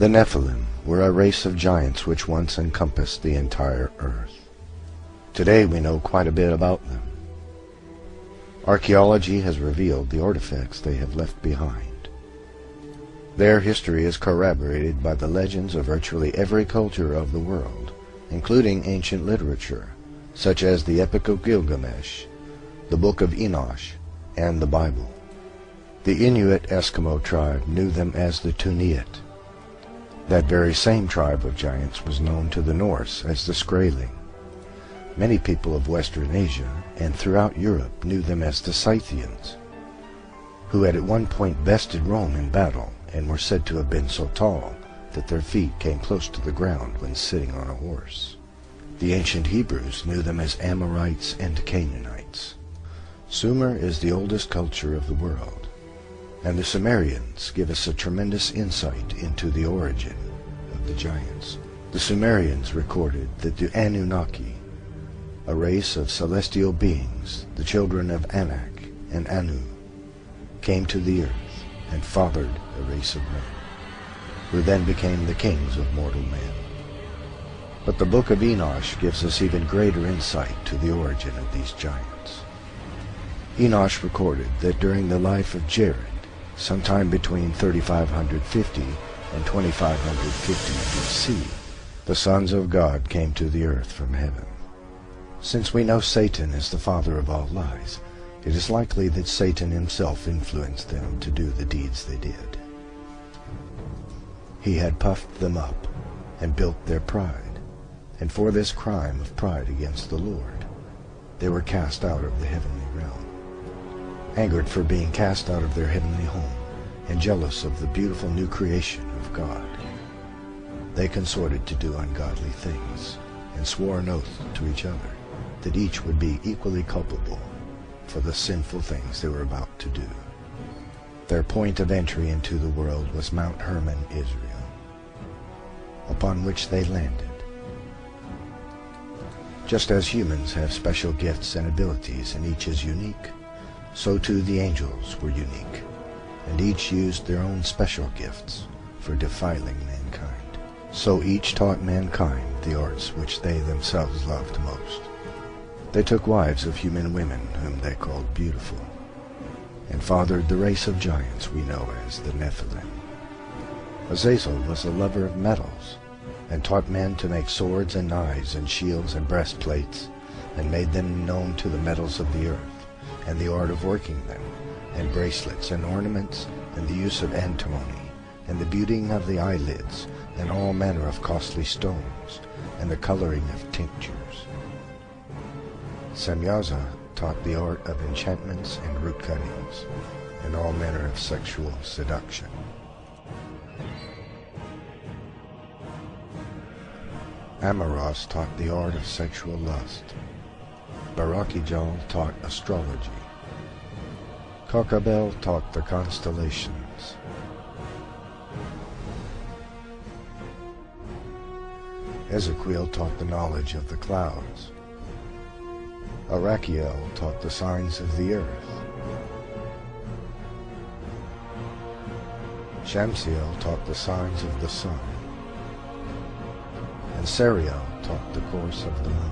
The Nephilim were a race of giants which once encompassed the entire earth. Today we know quite a bit about them. Archaeology has revealed the artifacts they have left behind. Their history is corroborated by the legends of virtually every culture of the world, including ancient literature, such as the Epic of Gilgamesh, the Book of Enoch, and the Bible. The Inuit Eskimo tribe knew them as the Tuniat. That very same tribe of giants was known to the Norse as the Skraeling. Many people of Western Asia and throughout Europe knew them as the Scythians, who had at one point bested Rome in battle and were said to have been so tall that their feet came close to the ground when sitting on a horse. The ancient Hebrews knew them as Amorites and Canaanites. Sumer is the oldest culture of the world, and the Sumerians give us a tremendous insight into the origin of the giants. The Sumerians recorded that the Anunnaki, a race of celestial beings, the children of Anak and Anu, came to the earth and fathered a race of men, who then became the kings of mortal men. But the Book of Enoch gives us even greater insight to the origin of these giants. Enoch recorded that during the life of Jared, sometime between 3550 and 2550 BC, the sons of God came to the earth from heaven. Since we know Satan is the father of all lies, it is likely that Satan himself influenced them to do the deeds they did. He had puffed them up and built their pride, and for this crime of pride against the Lord, they were cast out of the heavenly realm. Angered for being cast out of their heavenly home, and jealous of the beautiful new creation of God, they consorted to do ungodly things, and swore an oath to each other that each would be equally culpable for the sinful things they were about to do. Their point of entry into the world was Mount Hermon, Israel, upon which they landed. Just as humans have special gifts and abilities and each is unique, so too the angels were unique, and each used their own special gifts for defiling mankind. So each taught mankind the arts which they themselves loved most. They took wives of human women whom they called beautiful, and fathered the race of giants we know as the Nephilim. Azazel was a lover of metals, and taught men to make swords and knives and shields and breastplates, and made them known to the metals of the earth, and the art of working them, and bracelets and ornaments, and the use of antimony, and the beading of the eyelids, and all manner of costly stones, and the coloring of tinctures. Semyaza taught the art of enchantments and root cuttings, and all manner of sexual seduction. Amoros taught the art of sexual lust. Barakijal taught astrology. Kokabel taught the constellations. Ezekiel taught the knowledge of the clouds. Arachiel taught the signs of the earth. Shamsiel taught the signs of the sun. And Sariel taught the course of the moon.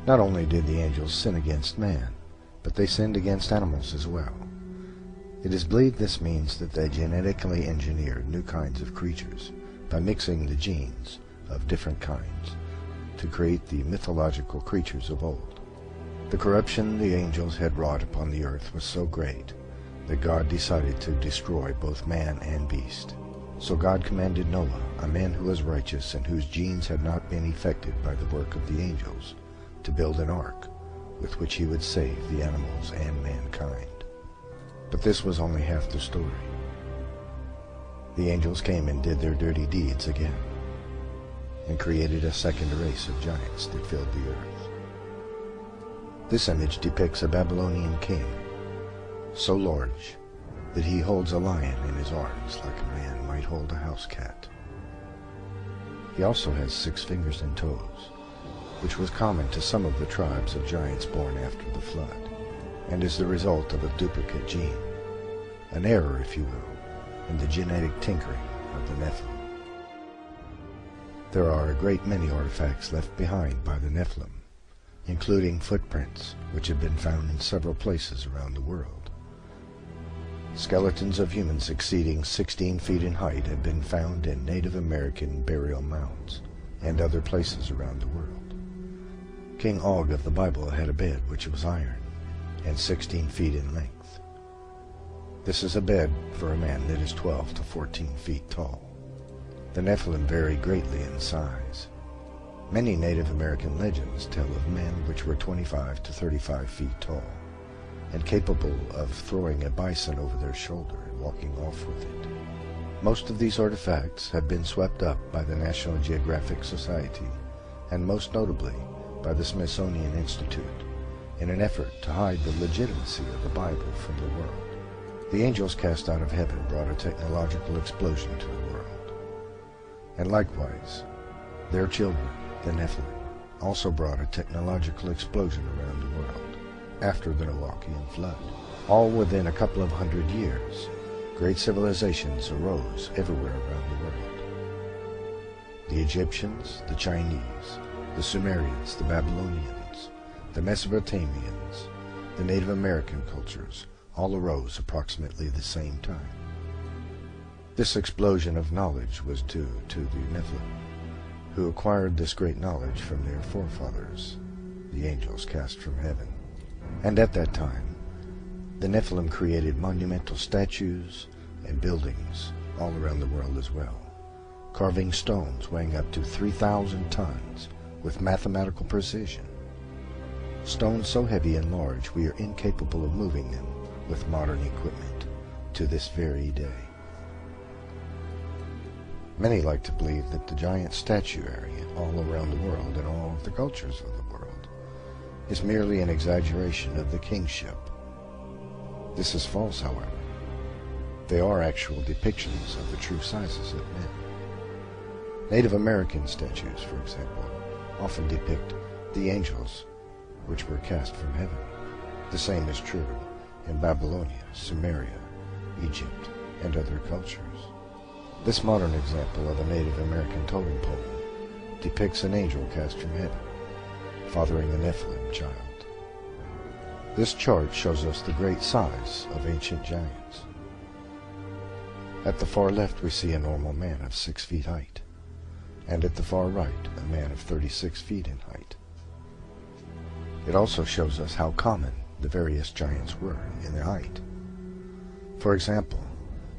Not only did the angels sin against man, but they sinned against animals as well. It is believed this means that they genetically engineered new kinds of creatures by mixing the genes of different kinds to create the mythological creatures of old. The corruption the angels had wrought upon the earth was so great that God decided to destroy both man and beast. So God commanded Noah, a man who was righteous and whose genes had not been affected by the work of the angels, to build an ark with which he would save the animals and mankind. But this was only half the story. The angels came and did their dirty deeds again, and created a second race of giants that filled the earth. This image depicts a Babylonian king, so large that he holds a lion in his arms like a man might hold a house cat. He also has 6 fingers and toes, which was common to some of the tribes of giants born after the flood, and is the result of a duplicate gene, an error, if you will, in the genetic tinkering of the Nephilim. There are a great many artifacts left behind by the Nephilim, including footprints which have been found in several places around the world. Skeletons of humans exceeding 16 feet in height have been found in Native American burial mounds and other places around the world. King Og of the Bible had a bed which was iron and 16 feet in length. This is a bed for a man that is 12 to 14 feet tall. The Nephilim vary greatly in size. Many Native American legends tell of men which were 25 to 35 feet tall, and capable of throwing a bison over their shoulder and walking off with it. Most of these artifacts have been swept up by the National Geographic Society, and most notably by the Smithsonian Institute, in an effort to hide the legitimacy of the Bible from the world. The angels cast out of heaven brought a technological explosion to the world. And likewise, their children, the Nephilim, also brought a technological explosion around the world after the Noachian flood. All within a couple of 100 years, great civilizations arose everywhere around the world. The Egyptians, the Chinese, the Sumerians, the Babylonians, the Mesopotamians, the Native American cultures all arose approximately the same time. This explosion of knowledge was due to the Nephilim, who acquired this great knowledge from their forefathers, the angels cast from heaven. And at that time, the Nephilim created monumental statues and buildings all around the world as well, carving stones weighing up to 3,000 tons with mathematical precision. Stones so heavy and large we are incapable of moving them with modern equipment to this very day. Many like to believe that the giant statuary all around the world and all of the cultures of the world is merely an exaggeration of the kingship. This is false, however. They are actual depictions of the true sizes of men. Native American statues, for example, often depict the angels which were cast from heaven. The same is true in Babylonia, Sumeria, Egypt, and other cultures. This modern example of a Native American totem pole depicts an angel cast from heaven, fathering a Nephilim child. This chart shows us the great size of ancient giants. At the far left we see a normal man of 6 feet height, and at the far right a man of 36 feet in height. It also shows us how common the various giants were in their height. For example,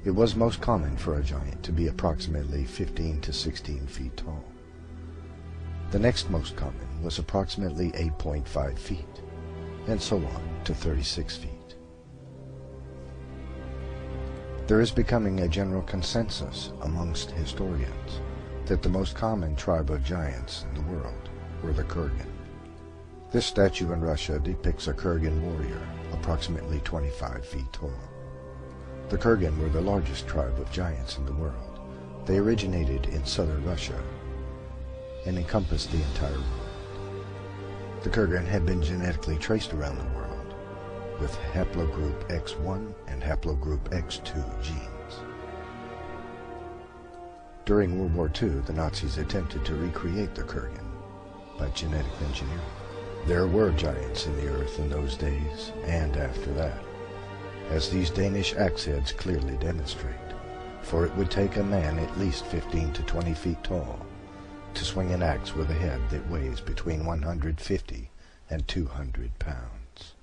it was most common for a giant to be approximately 15 to 16 feet tall. The next most common was approximately 8.5 feet, and so on to 36 feet. There is becoming a general consensus amongst historians that the most common tribe of giants in the world were the Kurgan. This statue in Russia depicts a Kurgan warrior approximately 25 feet tall. The Kurgan were the largest tribe of giants in the world. They originated in southern Russia and encompassed the entire world. The Kurgan had been genetically traced around the world with haplogroup X1 and haplogroup X2 genes. During World War II, the Nazis attempted to recreate the Kurgan by genetic engineering. There were giants in the earth in those days and after that, as these Danish axe heads clearly demonstrate, for it would take a man at least 15 to 20 feet tall to swing an axe with a head that weighs between 150 and 200 pounds.